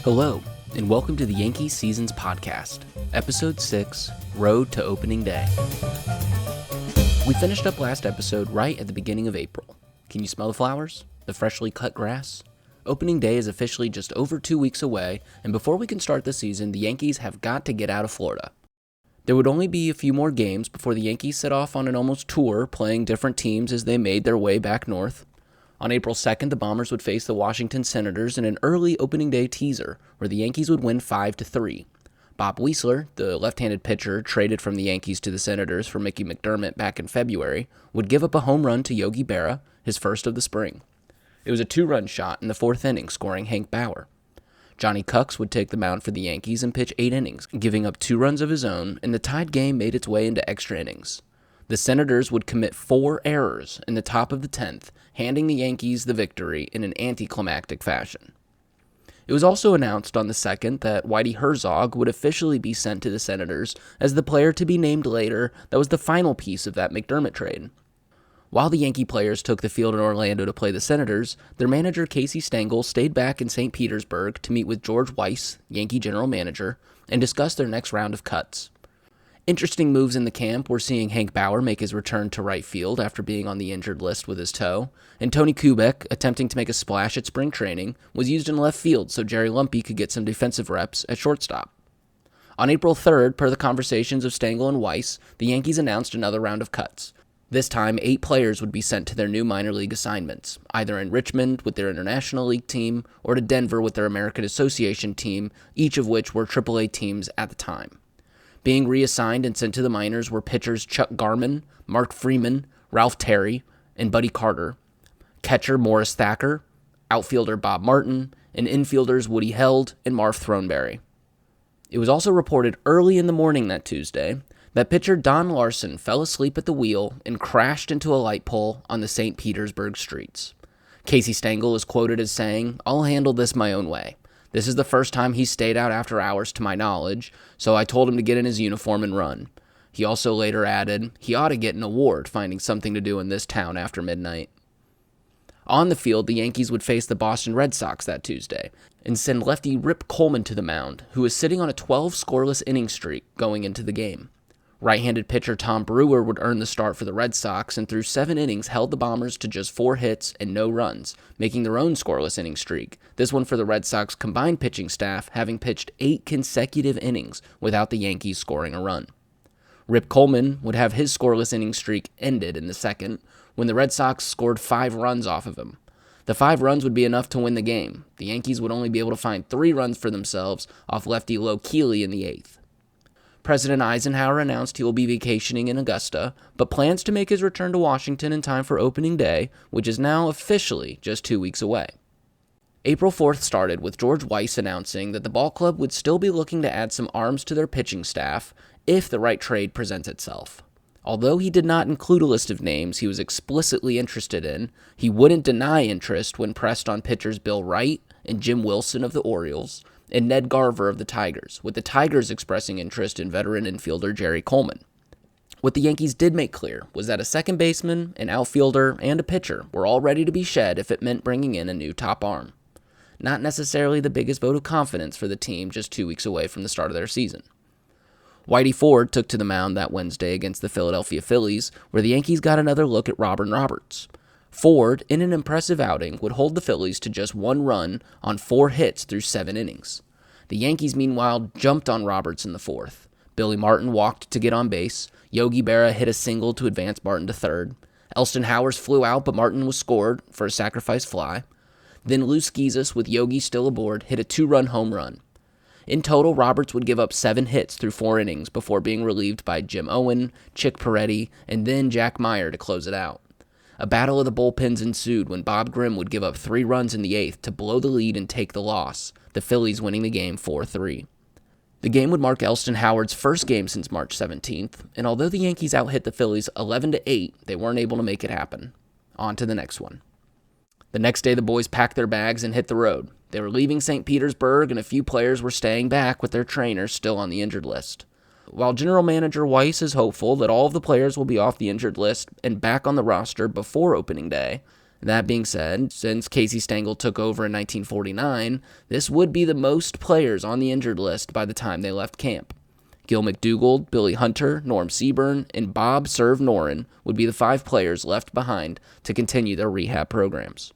Hello, and welcome to the Yankees Seasons Podcast, Episode 6, Road to Opening Day. We finished up last episode right at the beginning of April. Can you smell the flowers? The freshly cut grass? Opening Day is officially just over 2 weeks away, and before we can start the season, the Yankees have got to get out of Florida. There would only be a few more games before the Yankees set off on an almost tour, playing different teams as they made their way back north. On April 2nd, the Bombers would face the Washington Senators in an early opening day teaser, where the Yankees would win 5-3. Bob Weisler, the left-handed pitcher traded from the Yankees to the Senators for Mickey McDermott back in February, would give up a home run to Yogi Berra, his first of the spring. It was a 2-run shot in the 4th inning, scoring Hank Bauer. Johnny Cucks would take the mound for the Yankees and pitch 8 innings, giving up 2 runs of his own, and the tied game made its way into extra innings. The Senators would commit 4 errors in the top of the 10th, handing the Yankees the victory in an anticlimactic fashion. It was also announced on the 2nd that Whitey Herzog would officially be sent to the Senators as the player to be named later that was the final piece of that McDermott trade. While the Yankee players took the field in Orlando to play the Senators, their manager Casey Stengel stayed back in St. Petersburg to meet with George Weiss, Yankee general manager, and discuss their next round of cuts. Interesting moves in the camp were seeing Hank Bauer make his return to right field after being on the injured list with his toe, and Tony Kubek, attempting to make a splash at spring training, was used in left field so Jerry Lumpy could get some defensive reps at shortstop. On April 3rd, per the conversations of Stengel and Weiss, the Yankees announced another round of cuts. This time, 8 players would be sent to their new minor league assignments, either in Richmond with their International League team or to Denver with their American Association team, each of which were AAA teams at the time. Being reassigned and sent to the minors were pitchers Chuck Garman, Mark Freeman, Ralph Terry, and Buddy Carter, catcher Morris Thacker, outfielder Bob Martin, and infielders Woody Held and Marv Throneberry. It was also reported early in the morning that Tuesday that pitcher Don Larson fell asleep at the wheel and crashed into a light pole on the St. Petersburg streets. Casey Stengel is quoted as saying, "I'll handle this my own way. This is the first time he's stayed out after hours to my knowledge, so I told him to get in his uniform and run." He also later added, "He ought to get an award finding something to do in this town after midnight." On the field, the Yankees would face the Boston Red Sox that Tuesday and send lefty Rip Coleman to the mound, who was sitting on a 12 scoreless inning streak going into the game. Right-handed pitcher Tom Brewer would earn the start for the Red Sox and through 7 innings held the Bombers to just 4 hits and no runs, making their own scoreless inning streak, this one for the Red Sox combined pitching staff having pitched 8 consecutive innings without the Yankees scoring a run. Rip Coleman would have his scoreless inning streak ended in the 2nd when the Red Sox scored 5 runs off of him. The 5 runs would be enough to win the game. The Yankees would only be able to find 3 runs for themselves off lefty Lo Keeley in the 8th. President Eisenhower announced he will be vacationing in Augusta, but plans to make his return to Washington in time for opening day, which is now officially just 2 weeks away. April 4th started with George Weiss announcing that the ball club would still be looking to add some arms to their pitching staff if the right trade presents itself. Although he did not include a list of names he was explicitly interested in, he wouldn't deny interest when pressed on pitchers Bill Wright and Jim Wilson of the Orioles, and Ned Garver of the Tigers, with the Tigers expressing interest in veteran infielder Jerry Coleman. What the Yankees did make clear was that a second baseman, an outfielder, and a pitcher were all ready to be shed if it meant bringing in a new top arm. Not necessarily the biggest vote of confidence for the team just 2 weeks away from the start of their season. Whitey Ford took to the mound that Wednesday against the Philadelphia Phillies, where the Yankees got another look at Robin Roberts. Ford, in an impressive outing, would hold the Phillies to just 1 run on 4 hits through 7 innings. The Yankees, meanwhile, jumped on Roberts in the 4th. Billy Martin walked to get on base. Yogi Berra hit a single to advance Martin to third. Elston Howers flew out, but Martin was scored for a sacrifice fly. Then Lou Schizas, with Yogi still aboard, hit a 2-run home run. In total, Roberts would give up 7 hits through 4 innings before being relieved by Jim Owen, Chick Peretti, and then Jack Meyer to close it out. A battle of the bullpens ensued when Bob Grimm would give up 3 runs in the 8th to blow the lead and take the loss, the Phillies winning the game 4-3. The game would mark Elston Howard's first game since March 17th, and although the Yankees out-hit the Phillies 11-8, they weren't able to make it happen. On to the next one. The next day, the boys packed their bags and hit the road. They were leaving St. Petersburg, and a few players were staying back with their trainers still on the injured list. While General Manager Weiss is hopeful that all of the players will be off the injured list and back on the roster before opening day, That being said, since Casey Stengel took over in 1949, this would be the most players on the injured list by the time they left camp. Gil McDougald, Billy Hunter, Norm Seaburn, and Bob Serve Noren would be the 5 players left behind to continue their rehab programs.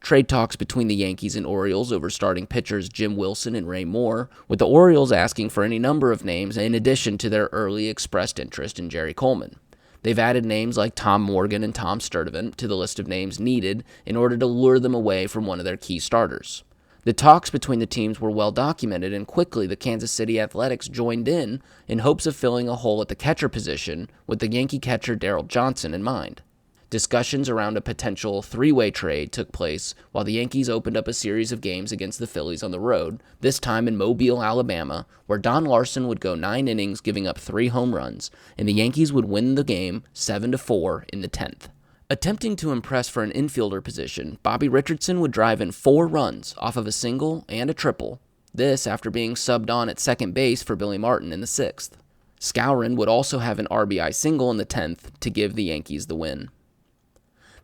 Trade talks between the Yankees and Orioles over starting pitchers Jim Wilson and Ray Moore, with the Orioles asking for any number of names in addition to their early expressed interest in Jerry Coleman. They've added names like Tom Morgan and Tom Sturdivant to the list of names needed in order to lure them away from one of their key starters. The talks between the teams were well documented, and quickly the Kansas City Athletics joined in hopes of filling a hole at the catcher position with the Yankee catcher Darryl Johnson in mind. Discussions around a potential 3-way trade took place while the Yankees opened up a series of games against the Phillies on the road, this time in Mobile, Alabama, where Don Larson would go 9 innings giving up 3 home runs, and the Yankees would win the game 7-4 in the 10th. Attempting to impress for an infielder position, Bobby Richardson would drive in 4 runs off of a single and a triple, this after being subbed on at second base for Billy Martin in the 6th. Skowron would also have an RBI single in the 10th to give the Yankees the win.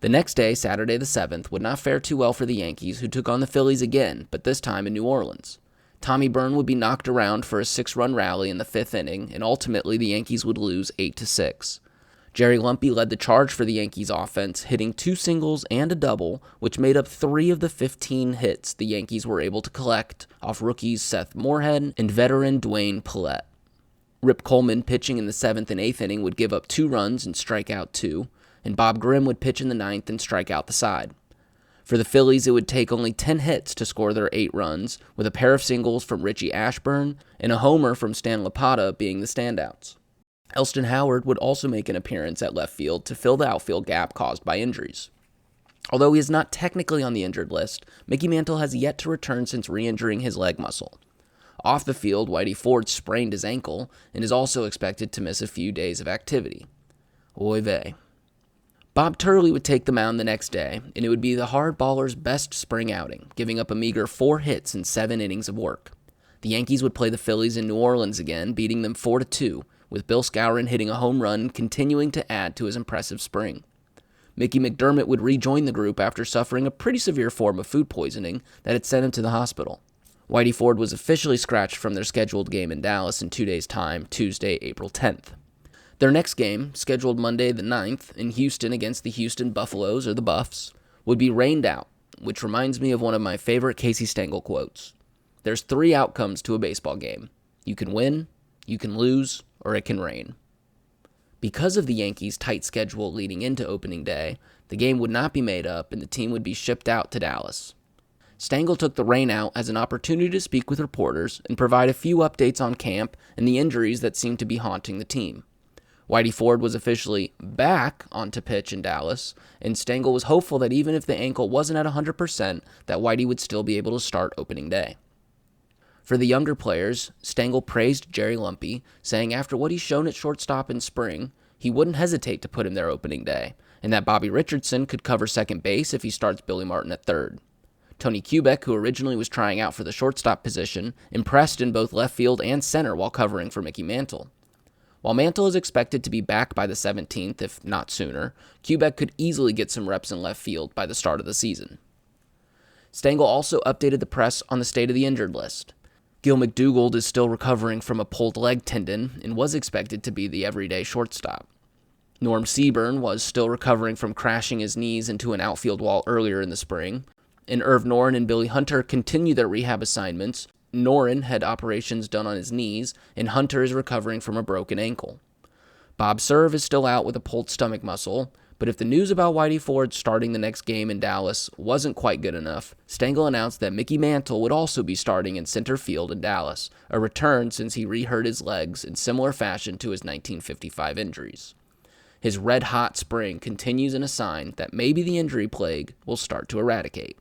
The next day, Saturday the 7th, would not fare too well for the Yankees, who took on the Phillies again, but this time in New Orleans. Tommy Byrne would be knocked around for a 6-run rally in the 5th inning, and ultimately the Yankees would lose 8-6. Jerry Lumpy led the charge for the Yankees offense, hitting 2 singles and a double, which made up 3 of the 15 hits the Yankees were able to collect off rookies Seth Moorhead and veteran Dwayne Pallette. Rip Coleman, pitching in the 7th and 8th inning, would give up 2 runs and strike out 2, and Bob Grimm would pitch in the 9th and strike out the side. For the Phillies, it would take only 10 hits to score their 8 runs, with a pair of singles from Richie Ashburn and a homer from Stan Lapata being the standouts. Elston Howard would also make an appearance at left field to fill the outfield gap caused by injuries. Although he is not technically on the injured list, Mickey Mantle has yet to return since re-injuring his leg muscle. Off the field, Whitey Ford sprained his ankle and is also expected to miss a few days of activity. Oy vey. Bob Turley would take the mound the next day, and it would be the hardballer's best spring outing, giving up a meager 4 hits in 7 innings of work. The Yankees would play the Phillies in New Orleans again, beating them 4-2, with Bill Skowron hitting a home run, continuing to add to his impressive spring. Mickey McDermott would rejoin the group after suffering a pretty severe form of food poisoning that had sent him to the hospital. Whitey Ford was officially scratched from their scheduled game in Dallas in 2 days' time, Tuesday, April 10th. Their next game, scheduled Monday the 9th in Houston against the Houston Buffaloes, or the Buffs, would be rained out, which reminds me of one of my favorite Casey Stengel quotes. There's 3 outcomes to a baseball game. You can win, you can lose, or it can rain. Because of the Yankees' tight schedule leading into opening day, the game would not be made up and the team would be shipped out to Dallas. Stengel took the rain out as an opportunity to speak with reporters and provide a few updates on camp and the injuries that seemed to be haunting the team. Whitey Ford was officially back onto pitch in Dallas, and Stengel was hopeful that even if the ankle wasn't at 100%, that Whitey would still be able to start opening day. For the younger players, Stengel praised Jerry Lumpy, saying after what he's shown at shortstop in spring, he wouldn't hesitate to put him there opening day, and that Bobby Richardson could cover second base if he starts Billy Martin at third. Tony Kubek, who originally was trying out for the shortstop position, impressed in both left field and center while covering for Mickey Mantle. While Mantle is expected to be back by the 17th, if not sooner, Kubek could easily get some reps in left field by the start of the season. Stengel also updated the press on the state of the injured list. Gil McDougald is still recovering from a pulled leg tendon and was expected to be the everyday shortstop. Norm Seaburn was still recovering from crashing his knees into an outfield wall earlier in the spring, and Irv Noren and Billy Hunter continue their rehab assignments. Noren had operations done on his knees, and Hunter is recovering from a broken ankle. Bob Serve is still out with a pulled stomach muscle, but if the news about Whitey Ford starting the next game in Dallas wasn't quite good enough, Stengel announced that Mickey Mantle would also be starting in center field in Dallas, a return since he re-hurt his legs in similar fashion to his 1955 injuries. His red-hot spring continues in a sign that maybe the injury plague will start to eradicate.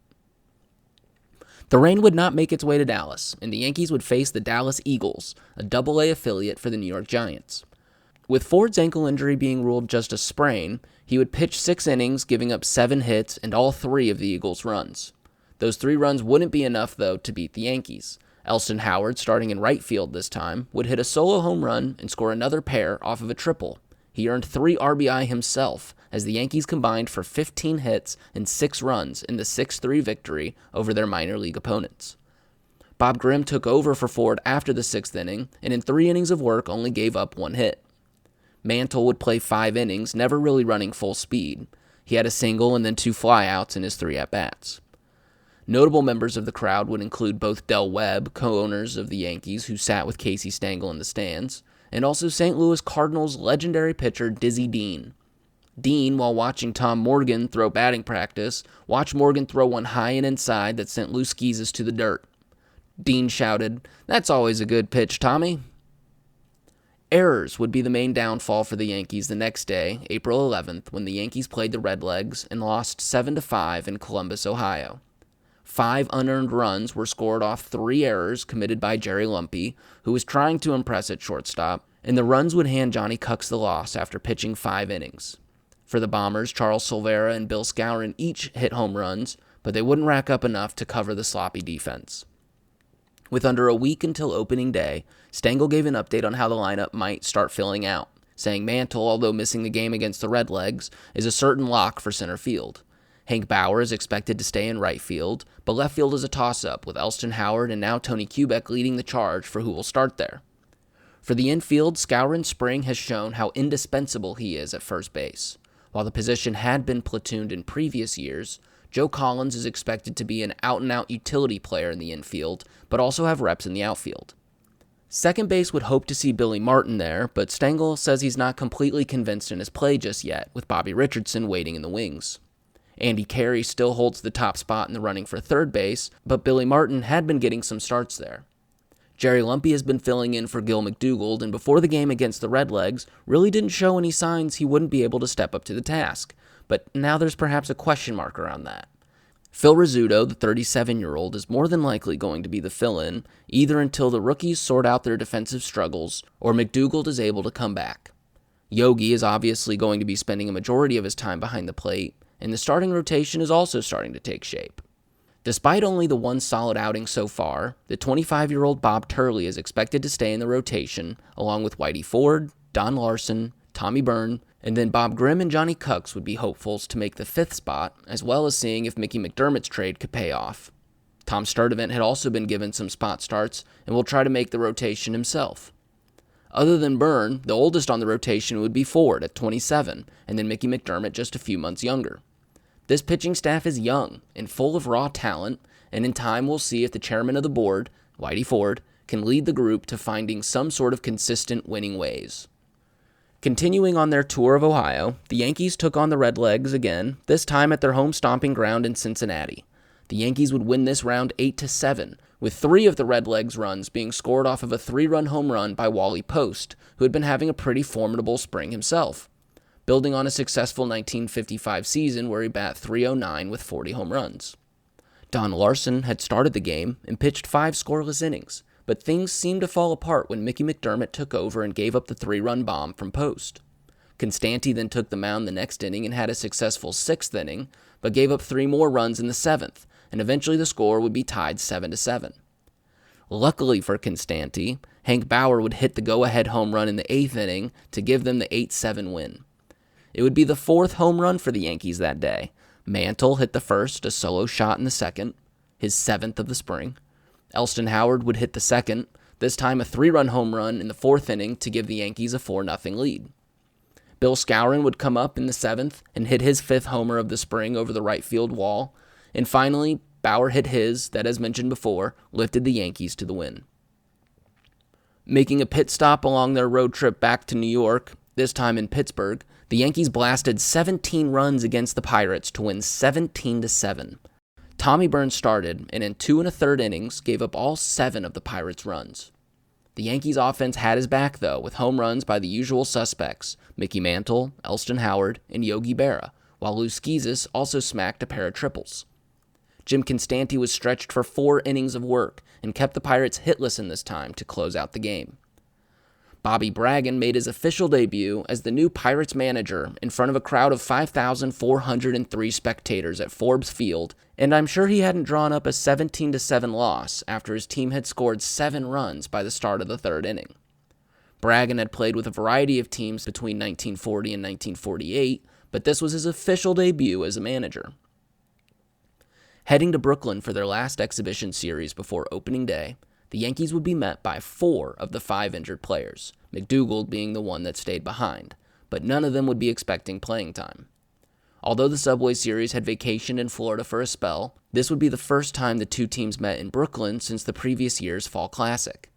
The rain would not make its way to Dallas, and the Yankees would face the Dallas Eagles, a Double-A affiliate for the New York Giants. With Ford's ankle injury being ruled just a sprain, he would pitch 6 innings, giving up 7 hits and all 3 of the Eagles' runs. Those 3 runs wouldn't be enough, though, to beat the Yankees. Elston Howard, starting in right field this time, would hit a solo home run and score another pair off of a triple. He earned 3 RBI himself as the Yankees combined for 15 hits and 6 runs in the 6-3 victory over their minor league opponents. Bob Grimm took over for Ford after the 6th inning, and in 3 innings of work only gave up 1 hit. Mantle would play 5 innings, never really running full speed. He had a single and then 2 flyouts in his 3 at-bats. Notable members of the crowd would include both Del Webb, co-owners of the Yankees who sat with Casey Stengel in the stands, and also St. Louis Cardinals legendary pitcher Dizzy Dean. Dean, while watching Tom Morgan throw batting practice, watched Morgan throw one high and inside that sent Lou Skeezes to the dirt. Dean shouted, "That's always a good pitch, Tommy." Errors would be the main downfall for the Yankees the next day, April 11th, when the Yankees played the Redlegs and lost 7-5 in Columbus, Ohio. 5 unearned runs were scored off 3 errors committed by Jerry Lumpy, who was trying to impress at shortstop, and the runs would hand Johnny Cucks the loss after pitching 5 innings. For the Bombers, Charles Silvera and Bill Skowron each hit home runs, but they wouldn't rack up enough to cover the sloppy defense. With under a week until opening day, Stengel gave an update on how the lineup might start filling out, saying Mantle, although missing the game against the Redlegs, is a certain lock for center field. Hank Bauer is expected to stay in right field, but left field is a toss-up, with Elston Howard and now Tony Kubek leading the charge for who will start there. For the infield, Skowron Spring has shown how indispensable he is at first base. While the position had been platooned in previous years, Joe Collins is expected to be an out-and-out utility player in the infield, but also have reps in the outfield. Second base would hope to see Billy Martin there, but Stengel says he's not completely convinced in his play just yet, with Bobby Richardson waiting in the wings. Andy Carey still holds the top spot in the running for third base, but Billy Martin had been getting some starts there. Jerry Lumpy has been filling in for Gil McDougald, and before the game against the Redlegs, really didn't show any signs he wouldn't be able to step up to the task. But now there's perhaps a question mark around that. Phil Rizzuto, the 37-year-old, is more than likely going to be the fill-in, either until the rookies sort out their defensive struggles, or McDougald is able to come back. Yogi is obviously going to be spending a majority of his time behind the plate, and the starting rotation is also starting to take shape. Despite only the 1 solid outing so far, the 25-year-old Bob Turley is expected to stay in the rotation, along with Whitey Ford, Don Larson, Tommy Byrne, and then Bob Grimm and Johnny Cucks would be hopefuls to make the 5th spot, as well as seeing if Mickey McDermott's trade could pay off. Tom Sturdivant had also been given some spot starts and will try to make the rotation himself. Other than Byrne, the oldest on the rotation would be Ford at 27, and then Mickey McDermott just a few months younger. This pitching staff is young and full of raw talent, and in time we'll see if the chairman of the board, Whitey Ford, can lead the group to finding some sort of consistent winning ways. Continuing on their tour of Ohio, the Yankees took on the Redlegs again, this time at their home stomping ground in Cincinnati. The Yankees would win this round 8-7, with 3 of the Redlegs runs being scored off of a 3-run home run by Wally Post, who had been having a pretty formidable spring himself, building on a successful 1955 season where he bat .309 with 40 home runs. Don Larson had started the game and pitched 5 scoreless innings, but things seemed to fall apart when Mickey McDermott took over and gave up the 3-run bomb from Post. Constanti then took the mound the next inning and had a successful 6th inning, but gave up 3 more runs in the 7th, and eventually the score would be tied 7-7. Luckily for Constanti, Hank Bauer would hit the go-ahead home run in the 8th inning to give them the 8-7 win. It would be the 4th home run for the Yankees that day. Mantle hit the first, a solo shot in the second, his 7th of the spring. Elston Howard would hit the second, this time a 3-run home run in the 4th inning to give the Yankees a 4-0 lead. Bill Skowron would come up in the 7th and hit his 5th homer of the spring over the right field wall, and finally, Bauer hit his that, as mentioned before, lifted the Yankees to the win. Making a pit stop along their road trip back to New York, this time in Pittsburgh, the Yankees blasted 17 runs against the Pirates to win 17-7. Tommy Byrne started, and in 2 1/3 innings, gave up all 7 of the Pirates' runs. The Yankees' offense had his back, though, with home runs by the usual suspects, Mickey Mantle, Elston Howard, and Yogi Berra, while Lou Skeezes also smacked a pair of triples. Jim Constanti was stretched for 4 innings of work and kept the Pirates hitless in this time to close out the game. Bobby Bragan made his official debut as the new Pirates manager in front of a crowd of 5,403 spectators at Forbes Field, and I'm sure he hadn't drawn up a 17-7 loss after his team had scored 7 runs by the start of the 3rd inning. Bragan had played with a variety of teams between 1940 and 1948, but this was his official debut as a manager. Heading to Brooklyn for their last exhibition series before opening day, the Yankees would be met by 4 of the 5 injured players, McDougald being the one that stayed behind, but none of them would be expecting playing time. Although the Subway Series had vacationed in Florida for a spell, this would be the first time the two teams met in Brooklyn since the previous year's Fall Classic.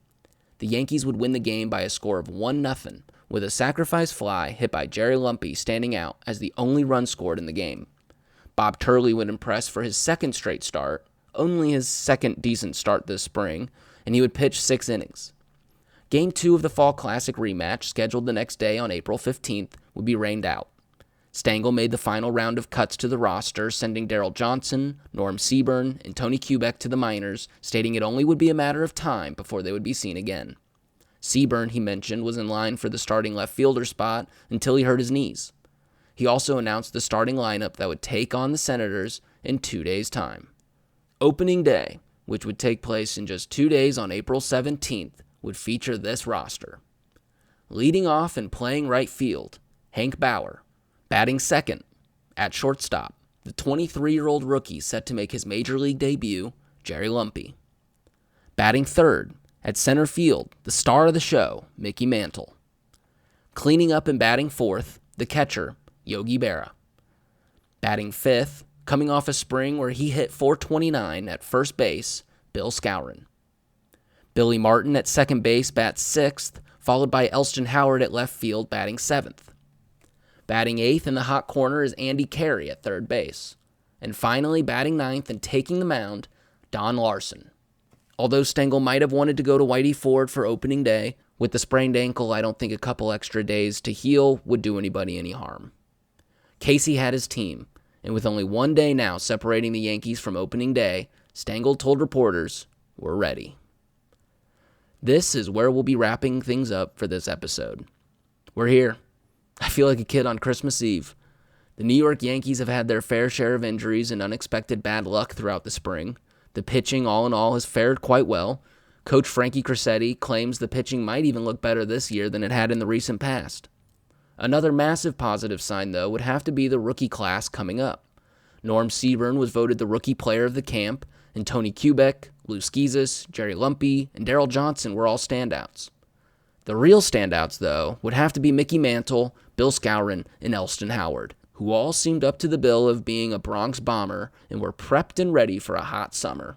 The Yankees would win the game by a score of 1-0, with a sacrifice fly hit by Jerry Lumpy standing out as the only run scored in the game. Bob Turley would impress for his second straight start, only his second decent start this spring, and he would pitch 6 innings. Game 2 of the Fall Classic rematch, scheduled the next day on April 15th, would be rained out. Stengel made the final round of cuts to the roster, sending Darryl Johnson, Norm Seaburn, and Tony Kubek to the minors, stating it only would be a matter of time before they would be seen again. Seaburn, he mentioned, was in line for the starting left fielder spot until he hurt his knees. He also announced the starting lineup that would take on the Senators in 2 days' time. Opening day, which would take place in just 2 days on April 17th, would feature this roster. Leading off and playing right field, Hank Bauer. Batting second, at shortstop, the 23-year-old rookie set to make his major league debut, Jerry Lumpy. Batting third, at center field, the star of the show, Mickey Mantle. Cleaning up and batting fourth, the catcher, Yogi Berra. Batting fifth, coming off a spring where he hit .429 at first base, Bill Skowron. Billy Martin at second base bats sixth, followed by Elston Howard at left field batting seventh. Batting eighth in the hot corner is Andy Carey at third base. And finally, batting ninth and taking the mound, Don Larson. Although Stengel might have wanted to go to Whitey Ford for opening day, with the sprained ankle, I don't think a couple extra days to heal would do anybody any harm. Casey had his team, and with only 1 day now separating the Yankees from opening day, Stengel told reporters, "We're ready." This is where we'll be wrapping things up for this episode. We're here. I feel like a kid on Christmas Eve. The New York Yankees have had their fair share of injuries and unexpected bad luck throughout the spring. The pitching, all in all, has fared quite well. Coach Frankie Crissetti claims the pitching might even look better this year than it had in the recent past. Another massive positive sign, though, would have to be the rookie class coming up. Norm Seaburn was voted the rookie player of the camp, and Tony Kubek, Lou Schizas, Jerry Lumpy, and Darryl Johnson were all standouts. The real standouts, though, would have to be Mickey Mantle, Bill Skowron, and Elston Howard, who all seemed up to the bill of being a Bronx Bomber and were prepped and ready for a hot summer.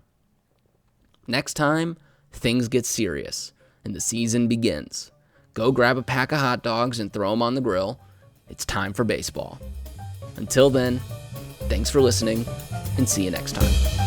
Next time, things get serious, and the season begins. Go grab a pack of hot dogs and throw them on the grill. It's time for baseball. Until then, thanks for listening, and see you next time.